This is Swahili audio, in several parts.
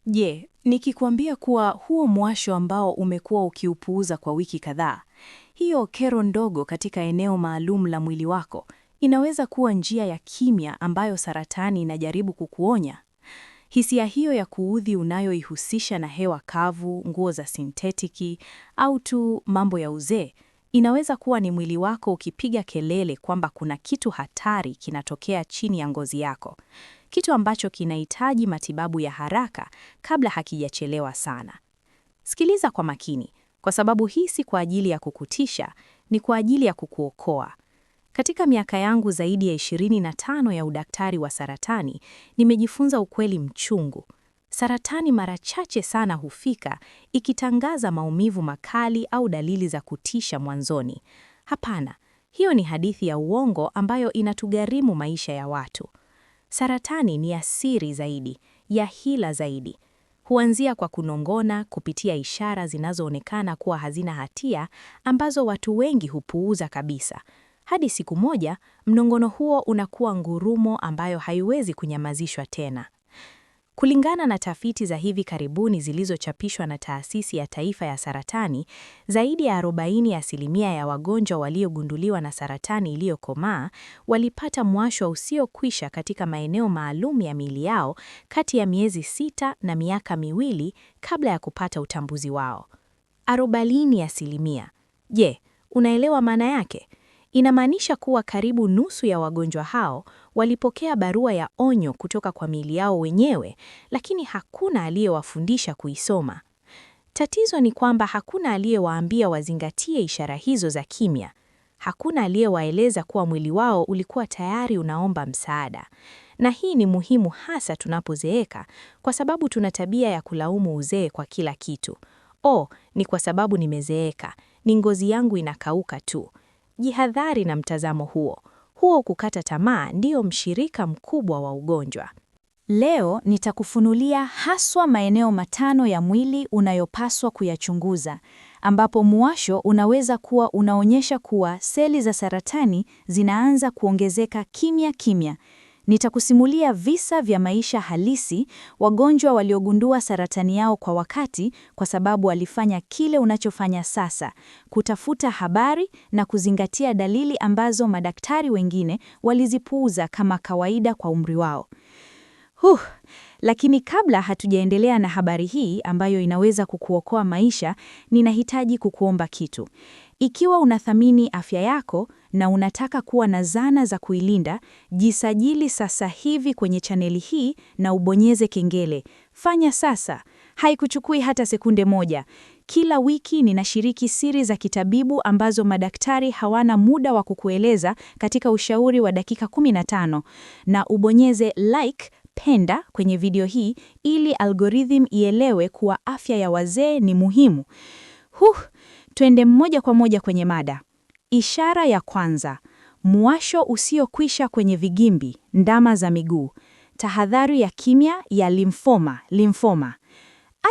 Je, nikikwambia kuwa huo mwasho ambao umekuwa ukiupuuza kwa wiki kadhaa, hiyo kero ndogo katika eneo maalum la mwili wako inaweza kuwa njia ya kimya ambayo saratani inajaribu kukuonya. Hisia hiyo ya kuudhi unayoihusisha na hewa kavu, nguo za sintetiki au tu mambo ya uzee, inaweza kuwa ni mwili wako ukipiga kelele kwamba kuna kitu hatari kinatokea chini ya ngozi yako. Kitu ambacho kinahitaji matibabu ya haraka kabla hakijachelewa sana. Sikiliza kwa makini, kwa sababu hii si kwa ajili ya kukutisha, ni kwa ajili ya kukuokoa. Katika miaka yangu zaidi ya 25 ya udaktari wa saratani, nimejifunza ukweli mchungu. Saratani mara chache sana hufika ikitangaza maumivu makali au dalili za kutisha mwanzoni. Hapana, hiyo ni hadithi ya uongo ambayo inatugharimu maisha ya watu. Saratani ni ya siri zaidi, ya hila zaidi. Huanzia kwa kunong'ona kupitia ishara zinazoonekana kuwa hazina hatia ambazo watu wengi hupuuza kabisa. Hadi siku moja, mnong'ono huo unakuwa ngurumo ambayo haiwezi kunyamazishwa tena. Kulingana na tafiti za hivi karibuni zilizochapishwa na Taasisi ya Taifa ya Saratani, zaidi ya 40% ya wagonjwa waliogunduliwa na saratani iliyokomaa walipata mwasho usiokwisha katika maeneo maalum ya miili yao kati ya miezi 6 na miaka 2 kabla ya kupata utambuzi wao. 40%. Je, unaelewa maana yake? Inamaanisha kuwa karibu nusu ya wagonjwa hao walipokea barua ya onyo kutoka kwa miili yao wenyewe, lakini hakuna aliyewafundisha kuisoma. Tatizo ni kwamba hakuna aliyewaambia wazingatie ishara hizo za kimya. Hakuna aliyewaeleza kuwa mwili wao ulikuwa tayari unaomba msaada. Na hii ni muhimu hasa tunapozeeka, kwa sababu tuna tabia ya kulaumu uzee kwa kila kitu. Ni kwa sababu nimezeeka, ni ngozi yangu inakauka tu. Jihadhari na mtazamo huo. Kukata tamaa ndio mshirika mkubwa wa ugonjwa. Leo nitakufunulia haswa maeneo 5 ya mwili unayopaswa kuyachunguza, ambapo mwasho unaweza kuwa unaonyesha kuwa seli za saratani zinaanza kuongezeka kimya kimya. Nitakusimulia visa vya maisha halisi, wagonjwa waliogundua saratani yao kwa wakati kwa sababu walifanya kile unachofanya sasa, kutafuta habari na kuzingatia dalili ambazo madaktari wengine walizipuuza kama kawaida kwa umri wao. Lakini kabla hatujaendelea na habari hii ambayo inaweza kukuokoa maisha, ninahitaji kukuomba kitu. Ikiwa unathamini afya yako na unataka kuwa na zana za kuilinda, jisajili sasa hivi kwenye chaneli hii na ubonyeze kengele. Fanya sasa. Haikuchukui hata sekunde moja. Kila wiki ninashiriki siri za kitabibu ambazo madaktari hawana muda wa kukueleza katika ushauri wa dakika 15. Na ubonyeze like, penda kwenye video hii ili algorithm ielewe kuwa afya ya wazee ni muhimu. Twende moja kwa moja kwenye mada. Ishara ya kwanza: mwasho usiokwisha kwenye vigimbi, ndama za miguu. Tahadhari ya kimya ya limfoma.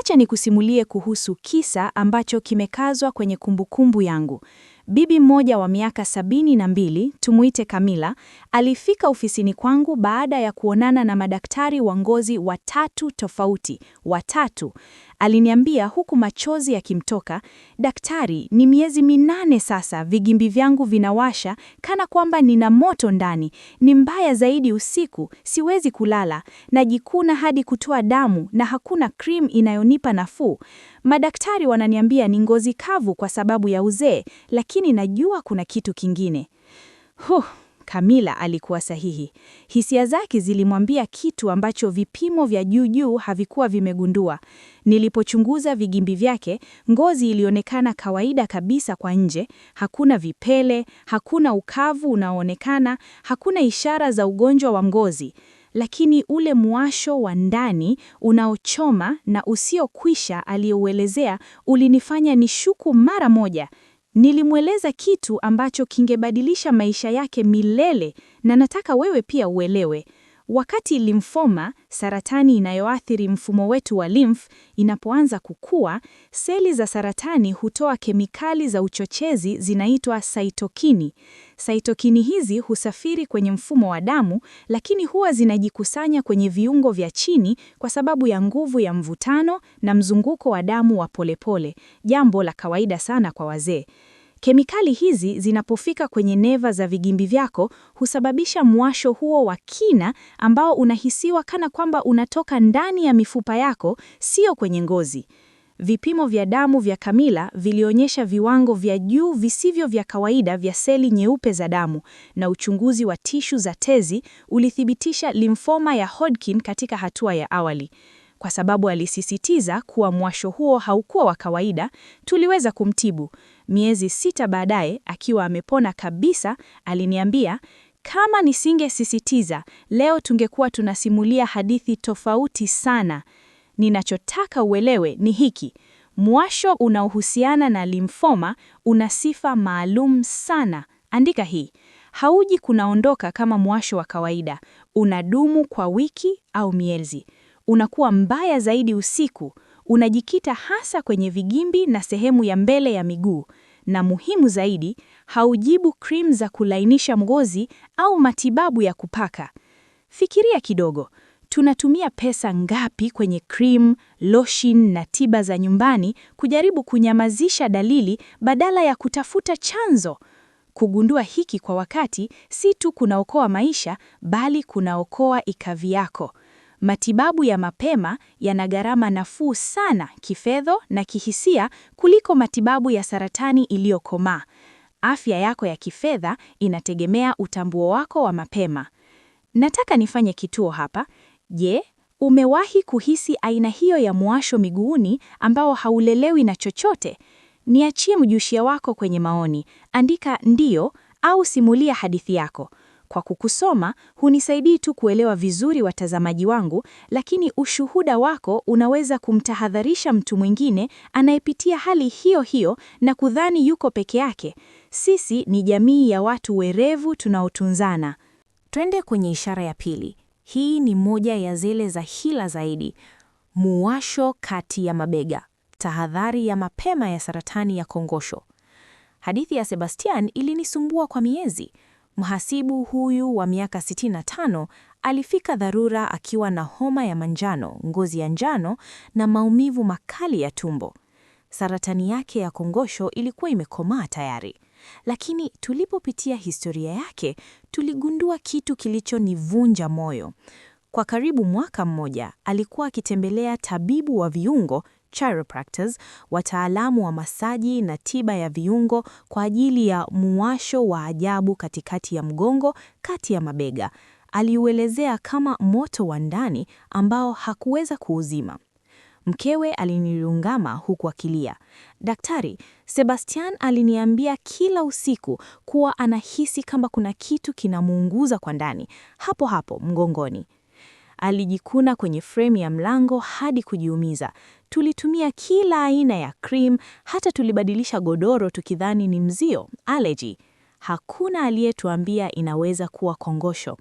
Acha nikusimulie kuhusu kisa ambacho kimekazwa kwenye kumbukumbu yangu. Bibi mmoja wa miaka 72, tumuite Kamila, alifika ofisini kwangu baada ya kuonana na madaktari wa ngozi 3 tofauti. Aliniambia huku machozi yakimtoka, "Daktari, ni miezi 8 sasa vigimbi vyangu vinawasha kana kwamba nina moto ndani. Ni mbaya zaidi usiku, siwezi kulala, najikuna hadi kutoa damu na hakuna cream inayonipa nafuu. Madaktari wananiambia ni ngozi kavu kwa sababu ya uzee, lakini najua kuna kitu kingine." Kamila alikuwa sahihi. Hisia zake zilimwambia kitu ambacho vipimo vya juu havikuwa vimegundua. Nilipochunguza vigimbi vyake, ngozi ilionekana kawaida kabisa kwa nje, hakuna vipele, hakuna ukavu unaoonekana, hakuna ishara za ugonjwa wa ngozi. Lakini ule mwasho wa ndani unaochoma na usiokwisha aliyouelezea ulinifanya nishuku mara moja. Nilimweleza kitu ambacho kingebadilisha maisha yake milele, na nataka wewe pia uelewe. Wakati limfoma, saratani inayoathiri mfumo wetu wa lymph, inapoanza kukua, seli za saratani hutoa kemikali za uchochezi zinaitwa saitokini. Saitokini hizi husafiri kwenye mfumo wa damu, lakini huwa zinajikusanya kwenye viungo vya chini kwa sababu ya nguvu ya mvutano na mzunguko wa damu wa polepole, jambo la kawaida sana kwa wazee. Kemikali hizi zinapofika kwenye neva za vigimbi vyako husababisha mwasho huo wa kina ambao unahisiwa kana kwamba unatoka ndani ya mifupa yako, sio kwenye ngozi. Vipimo vya damu vya Camilla vilionyesha viwango vya juu visivyo vya kawaida vya seli nyeupe za damu, na uchunguzi wa tishu za tezi ulithibitisha limfoma ya Hodgkin katika hatua ya awali. Kwa sababu alisisitiza kuwa mwasho huo haukuwa wa kawaida, tuliweza kumtibu. Miezi 6 baadaye, akiwa amepona kabisa, aliniambia, kama nisingesisitiza, leo tungekuwa tunasimulia hadithi tofauti sana. Ninachotaka uelewe ni hiki: mwasho unaohusiana na limfoma una sifa maalum sana. Andika hii: hauji kunaondoka kama mwasho wa kawaida, unadumu kwa wiki au miezi. Unakuwa mbaya zaidi usiku, unajikita hasa kwenye vigimbi na sehemu ya mbele ya miguu, na muhimu zaidi, haujibu cream za kulainisha ngozi au matibabu ya kupaka. Fikiria kidogo, tunatumia pesa ngapi kwenye cream, lotion na tiba za nyumbani kujaribu kunyamazisha dalili badala ya kutafuta chanzo? Kugundua hiki kwa wakati si tu kunaokoa maisha, bali kunaokoa ikavi yako. Matibabu ya mapema yana gharama nafuu sana kifedha na kihisia kuliko matibabu ya saratani iliyokomaa. Afya yako ya kifedha inategemea utambuo wako wa mapema. Nataka nifanye kituo hapa. Je, umewahi kuhisi aina hiyo ya mwasho miguuni ambao haulelewi na chochote? Niachie mjushia wako kwenye maoni. Andika ndio au simulia hadithi yako. Kwa kukusoma, hunisaidii tu kuelewa vizuri watazamaji wangu, lakini ushuhuda wako unaweza kumtahadharisha mtu mwingine anayepitia hali hiyo hiyo na kudhani yuko peke yake. Sisi ni jamii ya watu werevu tunaotunzana. Twende kwenye ishara ya pili. Hii ni moja ya zile za hila zaidi. Muwasho kati ya mabega. Tahadhari ya mapema ya saratani ya kongosho. Hadithi ya Sebastian ilinisumbua kwa miezi. Mhasibu huyu wa miaka 65 alifika dharura akiwa na homa ya manjano, ngozi ya njano na maumivu makali ya tumbo. Saratani yake ya kongosho ilikuwa imekomaa tayari. Lakini tulipopitia historia yake, tuligundua kitu kilichonivunja moyo. Kwa karibu mwaka mmoja, alikuwa akitembelea tabibu wa viungo, chiropractors, wataalamu wa masaji na tiba ya viungo kwa ajili ya muwasho wa ajabu katikati ya mgongo, kati ya mabega. Aliuelezea kama moto wa ndani ambao hakuweza kuuzima. Mkewe alinilungama huku akilia. Daktari, Sebastian aliniambia kila usiku kuwa anahisi kama kuna kitu kinamuunguza kwa ndani, hapo hapo mgongoni. Alijikuna kwenye frame ya mlango hadi kujiumiza. Tulitumia kila aina ya cream, hata tulibadilisha godoro tukidhani ni mzio, allergy. Hakuna aliyetuambia inaweza kuwa kongosho.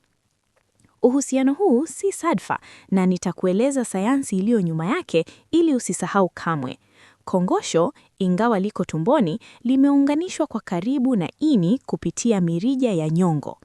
Uhusiano huu si sadfa, na nitakueleza sayansi iliyo nyuma yake ili usisahau kamwe. Kongosho, ingawa liko tumboni, limeunganishwa kwa karibu na ini kupitia mirija ya nyongo.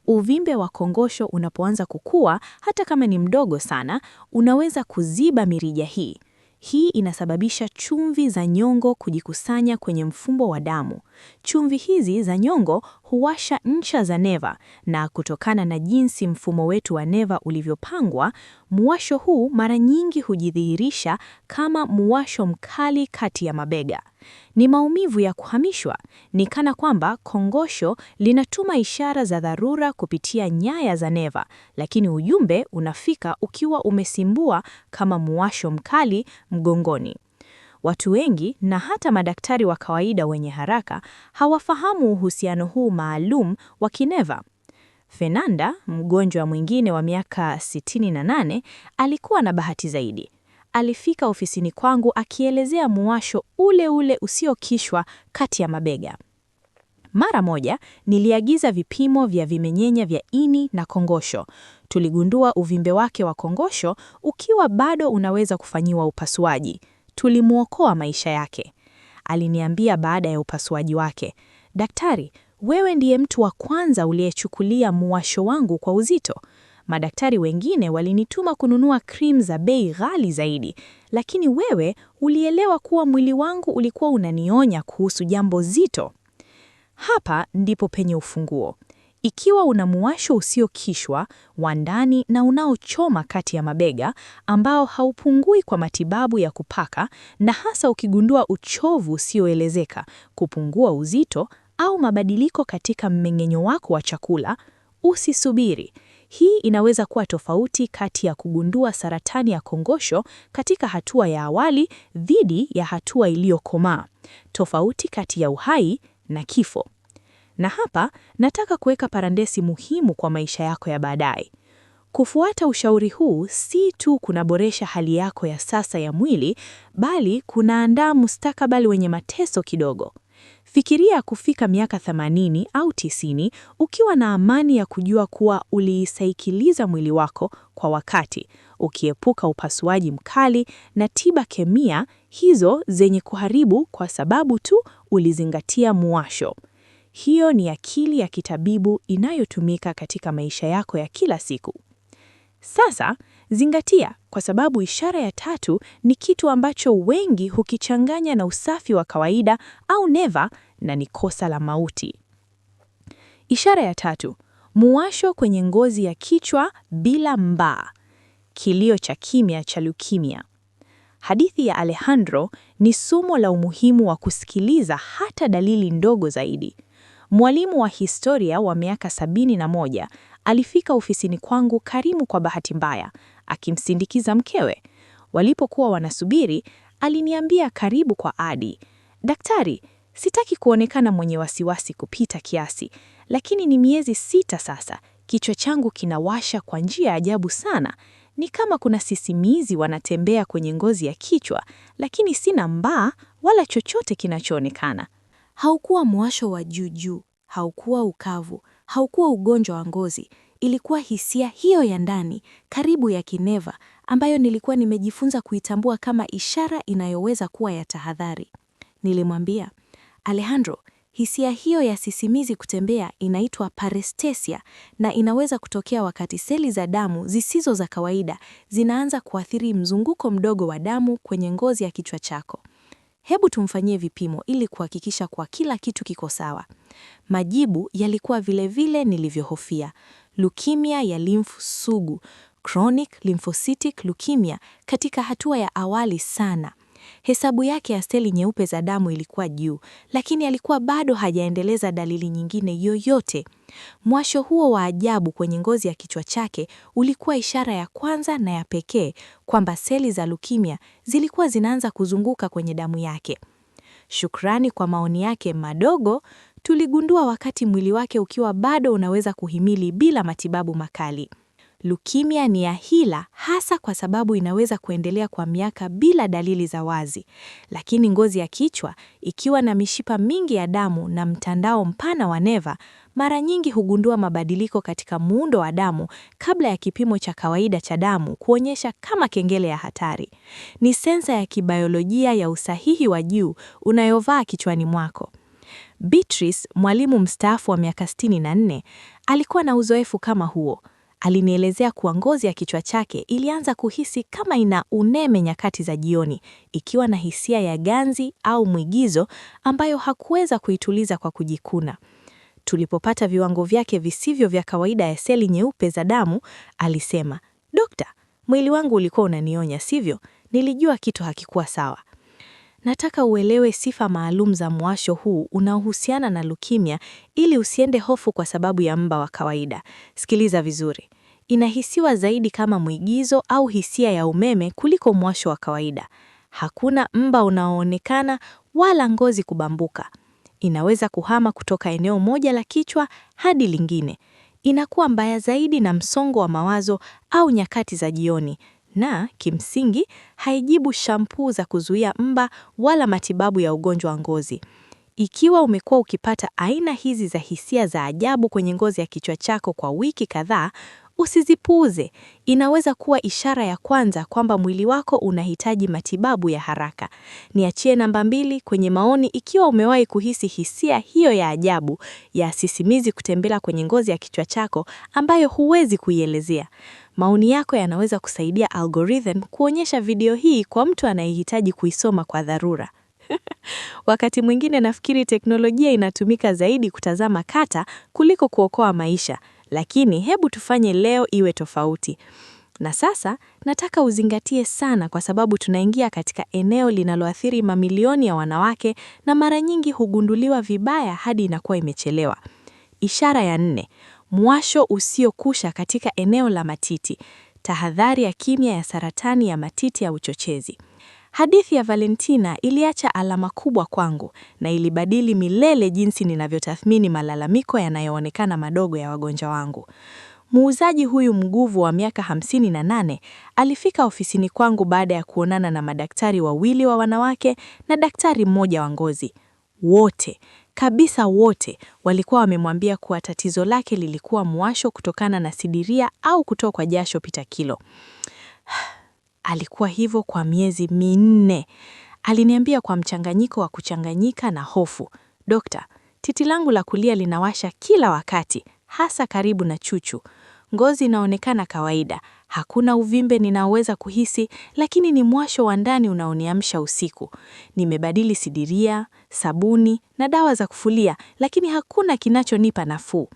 Uvimbe wa kongosho unapoanza kukua, hata kama ni mdogo sana, unaweza kuziba mirija hii. Hii inasababisha chumvi za nyongo kujikusanya kwenye mfumbo wa damu. Chumvi hizi za nyongo huwasha ncha za neva, na kutokana na jinsi mfumo wetu wa neva ulivyopangwa, muwasho huu mara nyingi hujidhihirisha kama muwasho mkali kati ya mabega. Ni maumivu ya kuhamishwa, ni kana kwamba kongosho linatuma ishara za dharura kupitia nyaya za neva, lakini ujumbe unafika ukiwa umesimbua kama muwasho mkali mgongoni. Watu wengi na hata madaktari wa kawaida wenye haraka hawafahamu uhusiano huu maalum wa kineva. Fernanda, mgonjwa mwingine wa miaka 68, alikuwa na bahati zaidi. Alifika ofisini kwangu akielezea muwasho ule ule usiokishwa kati ya mabega. Mara moja, niliagiza vipimo vya vimenyenye vya ini na kongosho. Tuligundua uvimbe wake wa kongosho ukiwa bado unaweza kufanyiwa upasuaji. Tulimuokoa maisha yake. Aliniambia baada ya upasuaji wake, "Daktari, wewe ndiye mtu wa kwanza uliyechukulia muwasho wangu kwa uzito. Madaktari wengine walinituma kununua cream za bei ghali zaidi, lakini wewe ulielewa kuwa mwili wangu ulikuwa unanionya kuhusu jambo zito." Hapa ndipo penye ufunguo. Ikiwa una muwasho usiokishwa wa ndani na unaochoma kati ya mabega ambao haupungui kwa matibabu ya kupaka, na hasa ukigundua uchovu usioelezeka, kupungua uzito au mabadiliko katika mmeng'enyo wako wa chakula, usisubiri. Hii inaweza kuwa tofauti kati ya kugundua saratani ya kongosho katika hatua ya awali dhidi ya hatua iliyokomaa. Tofauti kati ya uhai na kifo. Na hapa nataka kuweka parandesi muhimu kwa maisha yako ya baadaye. Kufuata ushauri huu si tu kunaboresha hali yako ya sasa ya mwili, bali kunaandaa mustakabali wenye mateso kidogo. Fikiria kufika miaka 80 au 90 ukiwa na amani ya kujua kuwa uliisaikiliza mwili wako kwa wakati, ukiepuka upasuaji mkali na tiba kemia hizo zenye kuharibu kwa sababu tu ulizingatia muwasho. Hiyo ni akili ya kitabibu inayotumika katika maisha yako ya kila siku. Sasa, zingatia, kwa sababu ishara ya tatu ni kitu ambacho wengi hukichanganya na usafi wa kawaida au neva, na ni kosa la mauti. Ishara ya tatu, muwasho kwenye ngozi ya kichwa bila mbaa. Kilio cha kimya cha leukemia. Hadithi ya Alejandro ni somo la umuhimu wa kusikiliza hata dalili ndogo zaidi. Mwalimu wa historia wa miaka 71 alifika ofisini kwangu karimu kwa bahati mbaya, akimsindikiza mkewe. Walipokuwa wanasubiri, aliniambia karibu kwa Adi, "Daktari, sitaki kuonekana mwenye wasiwasi kupita kiasi, lakini ni miezi 6 sasa, kichwa changu kinawasha kwa njia ajabu sana. Ni kama kuna sisimizi wanatembea kwenye ngozi ya kichwa, lakini sina mbaa wala chochote kinachoonekana." Haukuwa muwasho wa juu, haukuwa ukavu, haukuwa ugonjwa wa ngozi. Ilikuwa hisia hiyo ya ndani, karibu ya kineva, ambayo nilikuwa nimejifunza kuitambua kama ishara inayoweza kuwa ya tahadhari. Nilimwambia, "Alejandro, hisia hiyo ya sisimizi kutembea inaitwa paresthesia na inaweza kutokea wakati seli za damu zisizo za kawaida zinaanza kuathiri mzunguko mdogo wa damu kwenye ngozi ya kichwa chako. Hebu tumfanyie vipimo ili kuhakikisha kwa kila kitu kiko sawa." Majibu yalikuwa vile nilivyohofia. Leukemia ya limfu sugu, chronic lymphocytic leukemia, katika hatua ya awali sana. Hesabu yake ya seli nyeupe za damu ilikuwa juu, lakini alikuwa bado hajaendeleza dalili nyingine yoyote. Mwasho huo wa ajabu kwenye ngozi ya kichwa chake ulikuwa ishara ya kwanza na ya pekee kwamba seli za leukemia zilikuwa zinaanza kuzunguka kwenye damu yake. Shukrani kwa maoni yake madogo, tuligundua wakati mwili wake ukiwa bado unaweza kuhimili bila matibabu makali. Leukemia ni ya hila hasa kwa sababu inaweza kuendelea kwa miaka bila dalili za wazi. Lakini ngozi ya kichwa, ikiwa na mishipa mingi ya damu na mtandao mpana wa neva, mara nyingi hugundua mabadiliko katika muundo wa damu kabla ya kipimo cha kawaida cha damu kuonyesha kama kengele ya hatari. Ni sensa ya kibiolojia ya usahihi wa juu unayovaa kichwani mwako. Beatrice, mwalimu mstaafu wa miaka 64, alikuwa na uzoefu kama huo. Alinielezea kuwa ngozi ya kichwa chake ilianza kuhisi kama ina uneme nyakati za jioni, ikiwa na hisia ya ganzi au mwigizo ambayo hakuweza kuituliza kwa kujikuna. Tulipopata viwango vyake visivyo vya kawaida ya seli nyeupe za damu, alisema, "Dokta, mwili wangu ulikuwa unanionya, sivyo? Nilijua kitu hakikuwa sawa." Nataka uelewe sifa maalum za mwasho huu unaohusiana na leukemia ili usiende hofu kwa sababu ya mba wa kawaida. Sikiliza vizuri. Inahisiwa zaidi kama mwigizo au hisia ya umeme kuliko mwasho wa kawaida. Hakuna mba unaoonekana wala ngozi kubambuka. Inaweza kuhama kutoka eneo moja la kichwa hadi lingine. Inakuwa mbaya zaidi na msongo wa mawazo au nyakati za jioni. Na kimsingi haijibu shampoo za kuzuia mba wala matibabu ya ugonjwa wa ngozi. Ikiwa umekuwa ukipata aina hizi za hisia za ajabu kwenye ngozi ya kichwa chako kwa wiki kadhaa, usizipuuze. Inaweza kuwa ishara ya kwanza kwamba mwili wako unahitaji matibabu ya haraka. Niachie namba 2 kwenye maoni ikiwa umewahi kuhisi hisia hiyo ya ajabu ya sisimizi kutembea kwenye ngozi ya kichwa chako ambayo huwezi kuielezea. Maoni yako yanaweza kusaidia algorithm kuonyesha video hii kwa mtu anayehitaji kuisoma kwa dharura. Wakati mwingine nafikiri teknolojia inatumika zaidi kutazama kata kuliko kuokoa maisha, lakini hebu tufanye leo iwe tofauti. Na sasa nataka uzingatie sana kwa sababu tunaingia katika eneo linaloathiri mamilioni ya wanawake na mara nyingi hugunduliwa vibaya hadi inakuwa imechelewa. Ishara ya 4, mwasho usiokusha katika eneo la matiti. Tahadhari ya kimya ya saratani ya matiti ya uchochezi. Hadithi ya Valentina iliacha alama kubwa kwangu na ilibadili milele jinsi ninavyotathmini malalamiko yanayoonekana madogo ya wagonjwa wangu. Muuzaji huyu mguvu wa miaka 58 alifika ofisini kwangu baada ya kuonana na madaktari 2 wa wanawake na daktari mmoja wa ngozi. Wote, kabisa wote, walikuwa wamemwambia kuwa tatizo lake lilikuwa mwasho kutokana na sidiria au kutokwa jasho pita kilo. Alikuwa hivyo kwa miezi 4. Aliniambia kwa mchanganyiko wa kuchanganyika na hofu, "Dokta, titi langu la kulia linawasha kila wakati, hasa karibu na chuchu. Ngozi inaonekana kawaida, hakuna uvimbe ninaoweza kuhisi, lakini ni mwasho wa ndani unaoniamsha usiku. Nimebadili sidiria, sabuni na dawa za kufulia, lakini hakuna kinachonipa nafuu."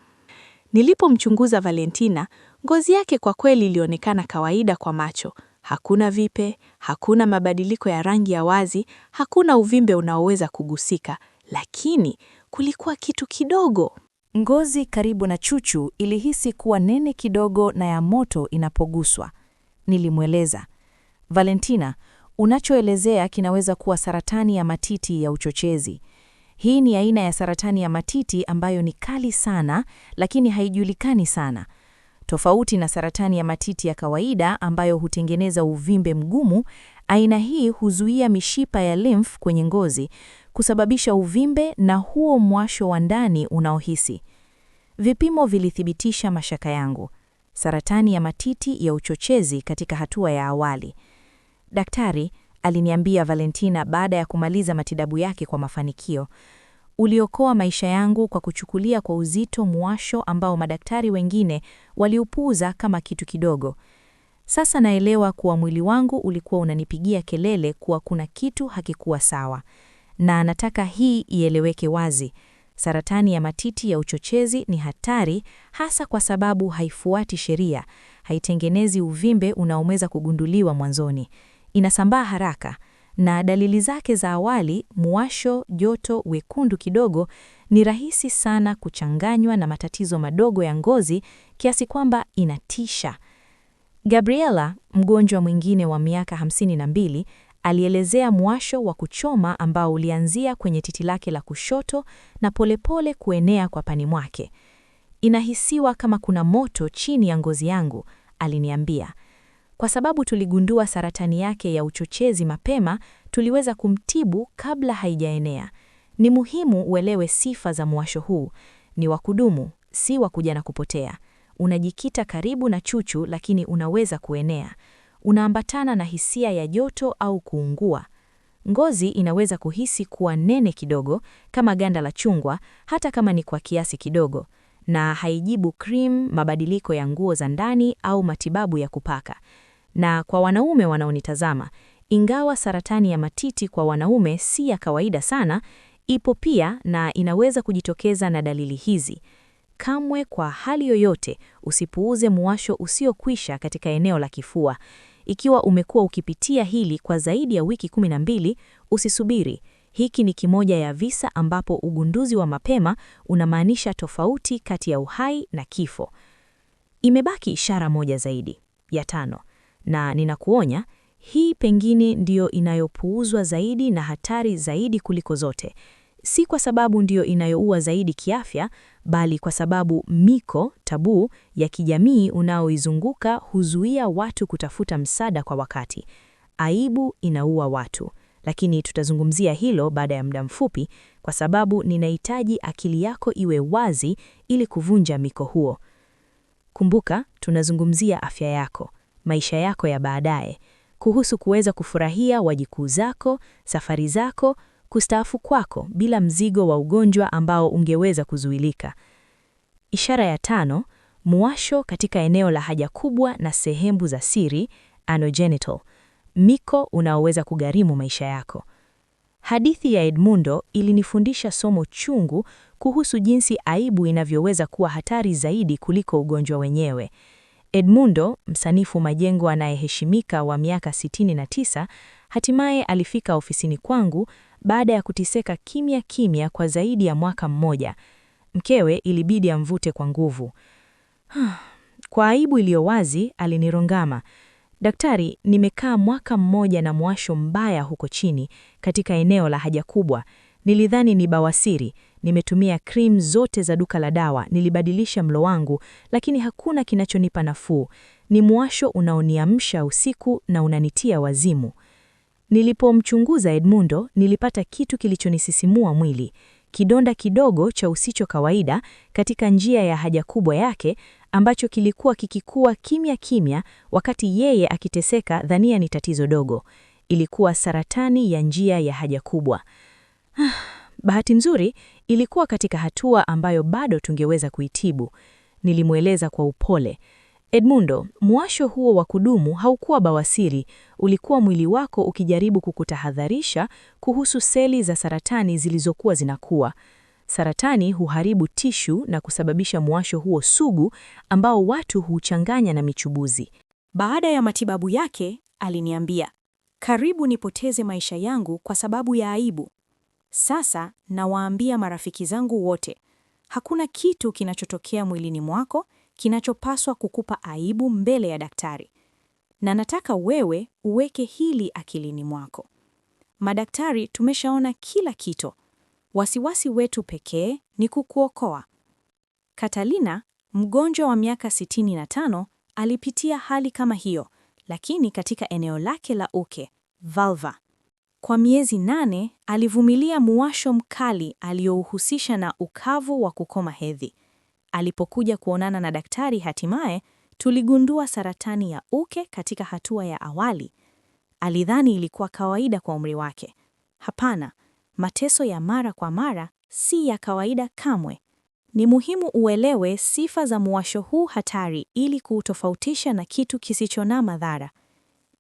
Nilipomchunguza Valentina, ngozi yake kwa kweli ilionekana kawaida kwa macho. Hakuna vipe, hakuna mabadiliko ya rangi ya wazi, hakuna uvimbe unaoweza kugusika, lakini kulikuwa kitu kidogo. Ngozi karibu na chuchu ilihisi kuwa nene kidogo na ya moto inapoguswa. Nilimweleza, "Valentina, unachoelezea kinaweza kuwa saratani ya matiti ya uchochezi. Hii ni aina ya saratani ya matiti ambayo ni kali sana, lakini haijulikani sana. Tofauti na saratani ya matiti ya kawaida ambayo hutengeneza uvimbe mgumu, aina hii huzuia mishipa ya lymph kwenye ngozi, kusababisha uvimbe na huo mwasho wa ndani unaohisi." Vipimo vilithibitisha mashaka yangu. Saratani ya matiti ya uchochezi katika hatua ya awali. "Daktari," aliniambia Valentina baada ya kumaliza matibabu yake kwa mafanikio, "uliokoa maisha yangu kwa kuchukulia kwa uzito mwasho ambao madaktari wengine waliupuuza kama kitu kidogo. Sasa naelewa kuwa mwili wangu ulikuwa unanipigia kelele kuwa kuna kitu hakikuwa sawa. Na nataka hii ieleweke wazi. Saratani ya matiti ya uchochezi ni hatari hasa kwa sababu haifuati sheria, haitengenezi uvimbe unaoweza kugunduliwa mwanzoni. Inasambaa haraka. Na dalili zake za awali, mwasho, joto, wekundu kidogo, ni rahisi sana kuchanganywa na matatizo madogo ya ngozi kiasi kwamba inatisha." Gabriela, mgonjwa mwingine wa miaka 52, alielezea mwasho wa kuchoma ambao ulianzia kwenye titi lake la kushoto na polepole kuenea kwa pani mwake. "Inahisiwa kama kuna moto chini ya ngozi yangu," aliniambia. Kwa sababu tuligundua saratani yake ya uchochezi mapema, tuliweza kumtibu kabla haijaenea. Ni muhimu uelewe sifa za mwasho huu. Ni wa kudumu, si wa kuja na kupotea. Unajikita karibu na chuchu lakini unaweza kuenea. Unaambatana na hisia ya joto au kuungua. Ngozi inaweza kuhisi kuwa nene kidogo kama ganda la chungwa, hata kama ni kwa kiasi kidogo. Na haijibu cream, mabadiliko ya nguo za ndani au matibabu ya kupaka. Na kwa wanaume wanaonitazama, ingawa saratani ya matiti kwa wanaume si ya kawaida sana, ipo pia na inaweza kujitokeza na dalili hizi. Kamwe kwa hali yoyote usipuuze mwasho usiokwisha katika eneo la kifua. Ikiwa umekuwa ukipitia hili kwa zaidi ya wiki 12, usisubiri. Hiki ni kimoja ya visa ambapo ugunduzi wa mapema unamaanisha tofauti kati ya uhai na kifo. Imebaki ishara moja zaidi, ya 5. Na ninakuonya, hii pengine ndiyo inayopuuzwa zaidi na hatari zaidi kuliko zote. Si kwa sababu ndiyo inayoua zaidi kiafya, bali kwa sababu miko, tabu ya kijamii unaoizunguka huzuia watu kutafuta msaada kwa wakati. Aibu inaua watu, lakini tutazungumzia hilo baada ya muda mfupi, kwa sababu ninahitaji akili yako iwe wazi ili kuvunja miko huo. Kumbuka, tunazungumzia afya yako, maisha yako ya baadaye, kuhusu kuweza kufurahia wajukuu zako, safari zako, kustaafu kwako bila mzigo wa ugonjwa ambao ungeweza kuzuilika. Ishara ya 5, muwasho katika eneo la haja kubwa na sehemu za siri, anogenital, miko unaoweza kugharimu maisha yako. Hadithi ya Edmundo ilinifundisha somo chungu kuhusu jinsi aibu inavyoweza kuwa hatari zaidi kuliko ugonjwa wenyewe. Edmundo, msanifu majengo anayeheshimika wa miaka 69, hatimaye alifika ofisini kwangu baada ya kuteseka kimya kimya kwa zaidi ya mwaka mmoja. Mkewe ilibidi amvute kwa nguvu. Kwa aibu iliyo wazi, alinirongama. Daktari, nimekaa mwaka mmoja na muwasho mbaya huko chini katika eneo la haja kubwa. Nilidhani ni bawasiri. Nimetumia cream zote za duka la dawa, nilibadilisha mlo wangu, lakini hakuna kinachonipa nafuu. Ni muwasho unaoniamsha usiku na unanitia wazimu. Nilipomchunguza Edmundo, nilipata kitu kilichonisisimua mwili. Kidonda kidogo cha usicho kawaida katika njia ya haja kubwa yake, ambacho kilikuwa kikikua kimya kimya wakati yeye akiteseka dhania ni tatizo dogo. Ilikuwa saratani ya njia ya haja kubwa. Bahati nzuri, ilikuwa katika hatua ambayo bado tungeweza kuitibu. Nilimweleza kwa upole, Edmundo, muwasho huo wa kudumu haukuwa bawasiri, ulikuwa mwili wako ukijaribu kukutahadharisha kuhusu seli za saratani zilizokuwa zinakuwa. Saratani huharibu tishu na kusababisha muwasho huo sugu ambao watu huchanganya na michubuzi. Baada ya matibabu yake, aliniambia, karibu nipoteze maisha yangu kwa sababu ya aibu. Sasa nawaambia marafiki zangu wote, hakuna kitu kinachotokea mwilini mwako kinachopaswa kukupa aibu mbele ya daktari. Na nataka wewe uweke hili akilini mwako. Madaktari tumeshaona kila kitu. Wasiwasi wetu pekee ni kukuokoa. Catalina, mgonjwa wa miaka 65, alipitia hali kama hiyo, lakini katika eneo lake la uke, vulva. Kwa miezi 8 alivumilia muwasho mkali aliyouhusisha na ukavu wa kukoma hedhi. Alipokuja kuonana na daktari hatimaye, tuligundua saratani ya uke katika hatua ya awali. Alidhani ilikuwa kawaida kwa umri wake. Hapana, mateso ya mara kwa mara si ya kawaida kamwe. Ni muhimu uelewe sifa za muwasho huu hatari ili kuutofautisha na kitu kisicho na madhara.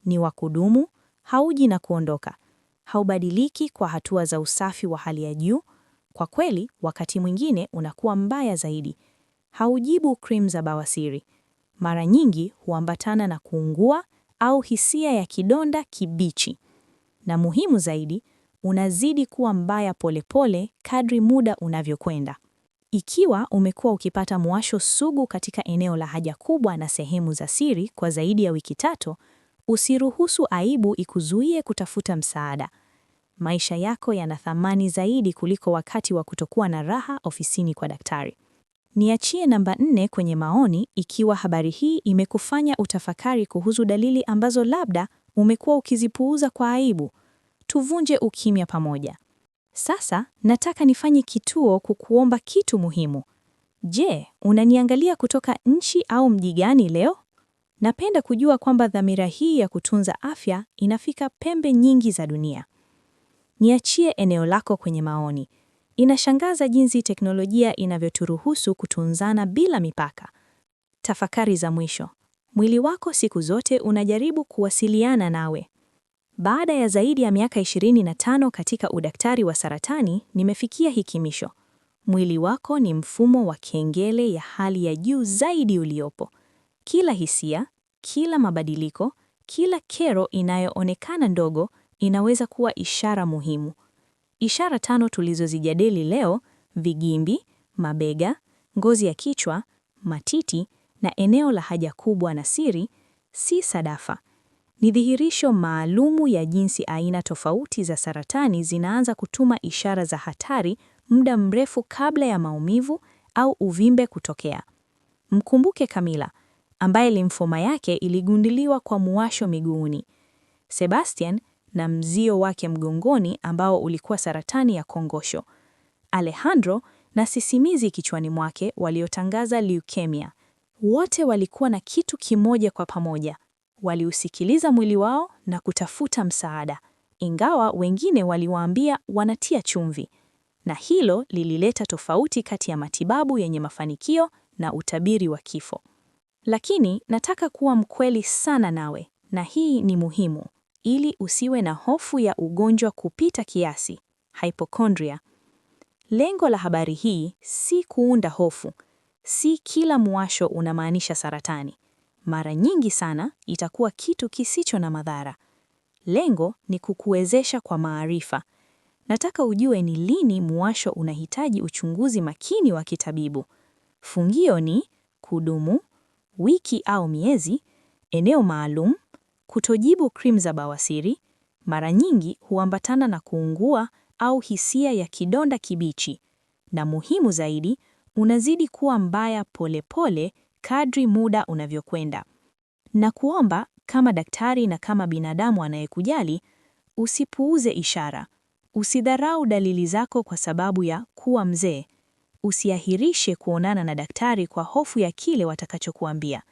Ni wa kudumu, hauji na kuondoka. Haubadiliki kwa hatua za usafi wa hali ya juu. Kwa kweli, wakati mwingine unakuwa mbaya zaidi. Haujibu cream za bawasiri. Mara nyingi huambatana na kuungua au hisia ya kidonda kibichi. Na muhimu zaidi, unazidi kuwa mbaya polepole kadri muda unavyokwenda. Ikiwa umekuwa ukipata muwasho sugu katika eneo la haja kubwa na sehemu za siri kwa zaidi ya wiki 3, usiruhusu aibu ikuzuie kutafuta msaada. Maisha yako yana thamani zaidi kuliko wakati wa kutokuwa na raha ofisini kwa daktari. Niachie namba 4 kwenye maoni ikiwa habari hii imekufanya utafakari kuhusu dalili ambazo labda umekuwa ukizipuuza kwa aibu. Tuvunje ukimya pamoja. Sasa nataka nifanye kituo kukuomba kitu muhimu. Je, unaniangalia kutoka nchi au mji gani leo? Napenda kujua kwamba dhamira hii ya kutunza afya inafika pembe nyingi za dunia. Niachie eneo lako kwenye maoni. Inashangaza jinsi teknolojia inavyoturuhusu kutunzana bila mipaka. Tafakari za mwisho. Mwili wako siku zote unajaribu kuwasiliana nawe. Baada ya zaidi ya miaka 25 katika udaktari wa saratani, nimefikia hitimisho. Mwili wako ni mfumo wa kengele ya hali ya juu zaidi uliopo. Kila hisia, kila mabadiliko, kila kero inayoonekana ndogo inaweza kuwa ishara muhimu. Ishara 5 tulizozijadili leo: vigimbi, mabega, ngozi ya kichwa, matiti na eneo la haja kubwa na siri, si sadafa. Ni dhihirisho maalumu ya jinsi aina tofauti za saratani zinaanza kutuma ishara za hatari muda mrefu kabla ya maumivu au uvimbe kutokea. Mkumbuke Camilla, ambaye limfoma yake iligundiliwa kwa muwasho miguuni. Sebastian, na mzio wake mgongoni ambao ulikuwa saratani ya kongosho. Alejandro na sisimizi kichwani mwake waliotangaza leukemia. Wote walikuwa na kitu kimoja kwa pamoja. Waliusikiliza mwili wao na kutafuta msaada, ingawa wengine waliwaambia wanatia chumvi. Na hilo lilileta tofauti kati ya matibabu yenye mafanikio na utabiri wa kifo. Lakini nataka kuwa mkweli sana nawe, na hii ni muhimu, ili usiwe na hofu ya ugonjwa kupita kiasi, hypochondria. Lengo la habari hii si kuunda hofu. Si kila muwasho unamaanisha saratani. Mara nyingi sana itakuwa kitu kisicho na madhara. Lengo ni kukuwezesha kwa maarifa. Nataka ujue ni lini muwasho unahitaji uchunguzi makini wa kitabibu. Fungio ni kudumu, wiki au miezi, eneo maalum, kutojibu krimu za bawasiri, mara nyingi huambatana na kuungua au hisia ya kidonda kibichi, na muhimu zaidi, unazidi kuwa mbaya polepole kadri muda unavyokwenda. Na kuomba kama daktari na kama binadamu anayekujali, usipuuze ishara. Usidharau dalili zako kwa sababu ya kuwa mzee. Usiahirishe kuonana na daktari kwa hofu ya kile watakachokuambia.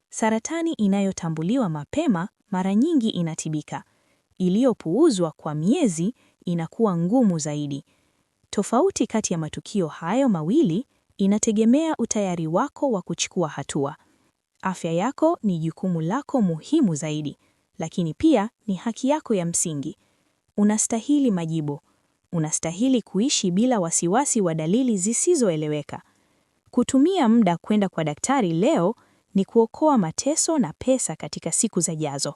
Saratani inayotambuliwa mapema mara nyingi inatibika. Iliyopuuzwa kwa miezi inakuwa ngumu zaidi. Tofauti kati ya matukio hayo mawili inategemea utayari wako wa kuchukua hatua. Afya yako ni jukumu lako muhimu zaidi, lakini pia ni haki yako ya msingi. Unastahili majibu. Unastahili kuishi bila wasiwasi wa dalili zisizoeleweka. Kutumia muda kwenda kwa daktari leo ni kuokoa mateso na pesa katika siku zijazo.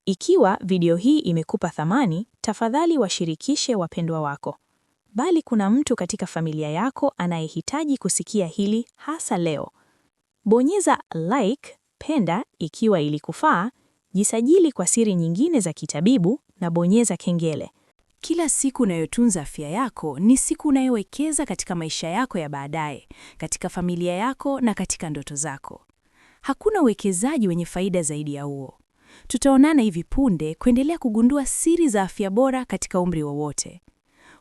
Ikiwa video hii imekupa thamani, tafadhali washirikishe wapendwa wako. Bali kuna mtu katika familia yako anayehitaji kusikia hili hasa leo. Bonyeza like, penda ikiwa ilikufaa, jisajili kwa siri nyingine za kitabibu na bonyeza kengele. Kila siku unayotunza afya yako ni siku unayowekeza katika maisha yako ya baadaye, katika familia yako na katika ndoto zako. Hakuna uwekezaji wenye faida zaidi ya huo. Tutaonana hivi punde kuendelea kugundua siri za afya bora katika umri wowote.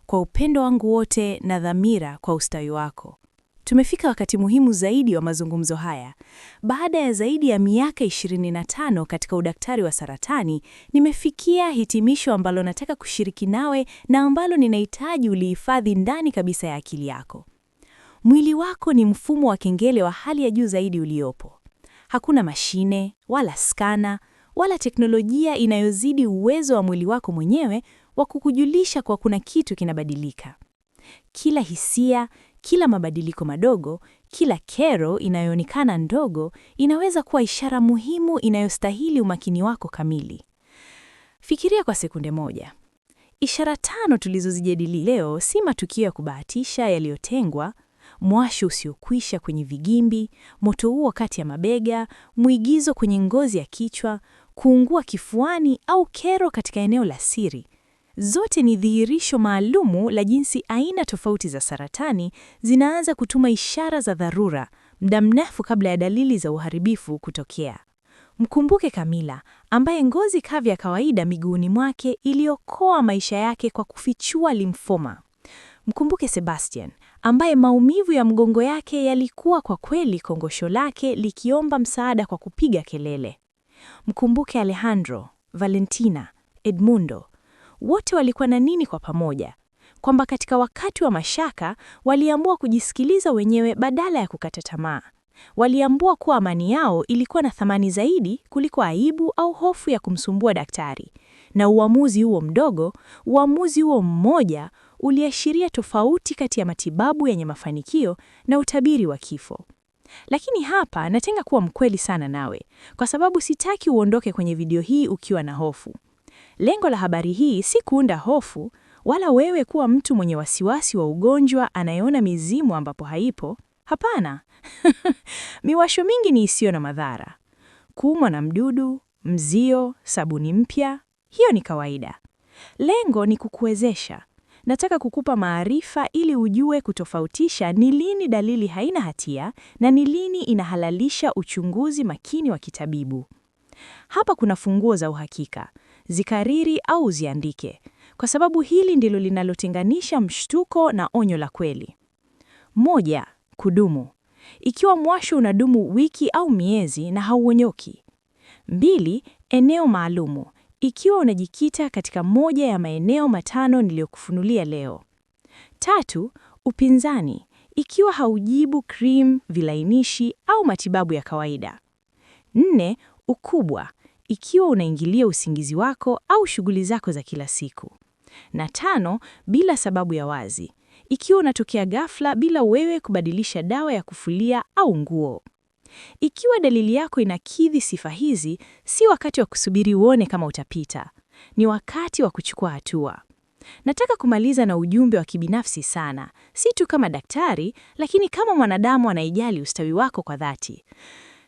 Kwa upendo wangu wote na dhamira kwa ustawi wako. Tumefika wakati muhimu zaidi wa mazungumzo haya. Baada ya zaidi ya miaka 25 katika udaktari wa saratani, nimefikia hitimisho ambalo nataka kushiriki nawe na ambalo ninahitaji ulihifadhi ndani kabisa ya akili yako. Mwili wako ni mfumo wa kengele wa hali ya juu zaidi uliopo. Hakuna mashine, wala skana, wala teknolojia inayozidi uwezo wa mwili wako mwenyewe wa kukujulisha kwa kuna kitu kinabadilika. Kila hisia, kila mabadiliko madogo, kila kero inayoonekana ndogo inaweza kuwa ishara muhimu inayostahili umakini wako kamili. Fikiria kwa sekunde moja. Ishara 5 tulizozijadili leo si matukio ya kubahatisha yaliyotengwa, mwasho usiokwisha kwenye vigimbi, moto huo kati ya mabega, mwigizo kwenye ngozi ya kichwa, kuungua kifuani au kero katika eneo la siri. Zote ni dhihirisho maalumu la jinsi aina tofauti za saratani zinaanza kutuma ishara za dharura muda mrefu kabla ya dalili za uharibifu kutokea. Mkumbuke Camilla, ambaye ngozi kavu ya kawaida miguuni mwake iliokoa maisha yake kwa kufichua limfoma. Mkumbuke Sebastian, ambaye maumivu ya mgongo yake yalikuwa kwa kweli kongosho lake likiomba msaada kwa kupiga kelele. Mkumbuke Alejandro, Valentina, Edmundo. Wote walikuwa na nini kwa pamoja? Kwamba katika wakati wa mashaka, waliamua kujisikiliza wenyewe badala ya kukata tamaa. Waliamua kuwa amani yao ilikuwa na thamani zaidi kuliko aibu au hofu ya kumsumbua daktari. Na uamuzi huo mdogo, uamuzi huo mmoja, uliashiria tofauti kati ya matibabu yenye mafanikio na utabiri wa kifo. Lakini hapa natenga kuwa mkweli sana nawe, kwa sababu sitaki uondoke kwenye video hii ukiwa na hofu. Lengo la habari hii si kuunda hofu, wala wewe kuwa mtu mwenye wasiwasi wa ugonjwa anayeona mizimu ambapo haipo. Hapana. Miwasho mingi ni isiyo na madhara. Kuumwa na mdudu, mzio, sabuni mpya, hiyo ni kawaida. Lengo ni kukuwezesha. Nataka kukupa maarifa ili ujue kutofautisha ni lini dalili haina hatia na ni lini inahalalisha uchunguzi makini wa kitabibu. Hapa kuna funguo za uhakika. zikariri au uziandike, kwa sababu hili ndilo linalotenganisha mshtuko na onyo la kweli. 1. Kudumu. Ikiwa mwasho unadumu wiki au miezi na hauonyoki. 2. Eneo maalumu. Ikiwa unajikita katika moja ya maeneo 5 niliyokufunulia leo. 3. Upinzani. Ikiwa haujibu cream, vilainishi au matibabu ya kawaida. 4. Ukubwa. Ikiwa unaingilia usingizi wako au shughuli zako za kila siku. Na 5. Bila sababu ya wazi. Ikiwa unatokea ghafla bila wewe kubadilisha dawa ya kufulia au nguo. Ikiwa dalili yako inakidhi sifa hizi, si wakati wa kusubiri uone kama utapita. Ni wakati wa kuchukua hatua. Nataka kumaliza na ujumbe wa kibinafsi sana, si tu kama daktari, lakini kama mwanadamu anayejali ustawi wako kwa dhati.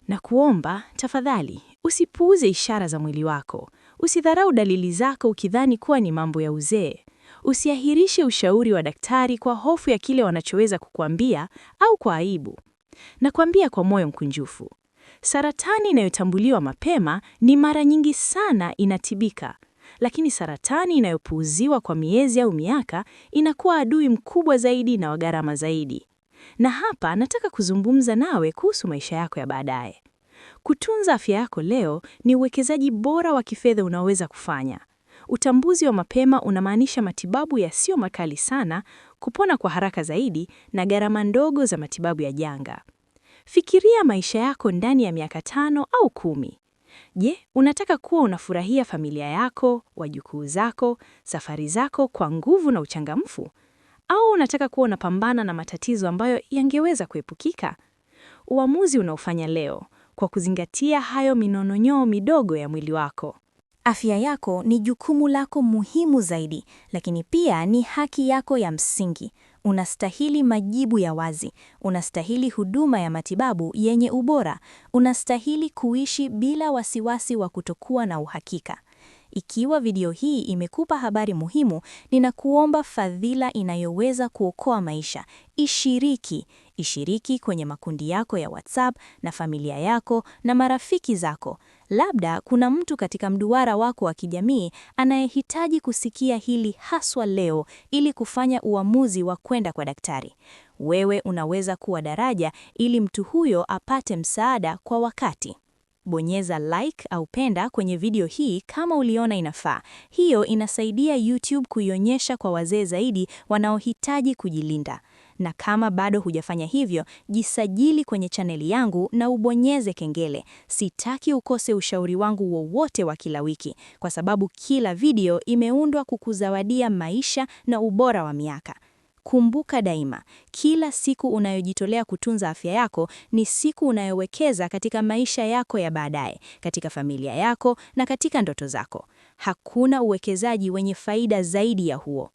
Na kuomba, tafadhali, usipuuze ishara za mwili wako. Usidharau dalili zako ukidhani kuwa ni mambo ya uzee. Usiahirishe ushauri wa daktari kwa hofu ya kile wanachoweza kukuambia au kwa aibu. Nakwambia kwa moyo mkunjufu. Saratani inayotambuliwa mapema ni mara nyingi sana inatibika. Lakini saratani inayopuuziwa kwa miezi au miaka inakuwa adui mkubwa zaidi na wa gharama zaidi. Na hapa nataka kuzungumza nawe kuhusu maisha yako ya baadaye. Kutunza afya yako leo ni uwekezaji bora wa kifedha unaoweza kufanya. Utambuzi wa mapema unamaanisha matibabu yasiyo makali sana, kupona kwa haraka zaidi na gharama ndogo za matibabu ya janga. Fikiria maisha yako ndani ya miaka 5 au 10. Je, unataka kuwa unafurahia familia yako, wajukuu zako, safari zako kwa nguvu na uchangamfu? Au unataka kuwa unapambana na matatizo ambayo yangeweza kuepukika? Uamuzi unaofanya leo, kwa kuzingatia hayo minononyoo midogo ya mwili wako. Afya yako ni jukumu lako muhimu zaidi, lakini pia ni haki yako ya msingi. Unastahili majibu ya wazi, unastahili huduma ya matibabu yenye ubora, unastahili kuishi bila wasiwasi wa kutokuwa na uhakika. Ikiwa video hii imekupa habari muhimu, ninakuomba fadhila inayoweza kuokoa maisha. Ishiriki kwenye makundi yako ya WhatsApp na familia yako na marafiki zako. Labda kuna mtu katika mduara wako wa kijamii anayehitaji kusikia hili haswa leo ili kufanya uamuzi wa kwenda kwa daktari. Wewe unaweza kuwa daraja ili mtu huyo apate msaada kwa wakati. Bonyeza like au penda kwenye video hii kama uliona inafaa. Hiyo inasaidia YouTube kuionyesha kwa wazee zaidi wanaohitaji kujilinda. Na kama bado hujafanya hivyo, jisajili kwenye chaneli yangu na ubonyeze kengele. Sitaki ukose ushauri wangu wowote wa kila wiki, kwa sababu kila video imeundwa kukuzawadia maisha na ubora wa miaka. Kumbuka daima, kila siku unayojitolea kutunza afya yako ni siku unayowekeza katika maisha yako ya baadaye, katika familia yako na katika ndoto zako. Hakuna uwekezaji wenye faida zaidi ya huo.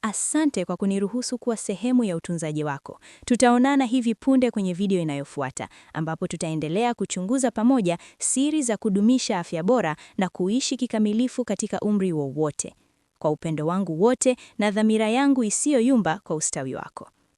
Asante kwa kuniruhusu kuwa sehemu ya utunzaji wako. Tutaonana hivi punde kwenye video inayofuata, ambapo tutaendelea kuchunguza pamoja siri za kudumisha afya bora na kuishi kikamilifu katika umri wowote. Kwa upendo wangu wote na dhamira yangu isiyoyumba kwa ustawi wako.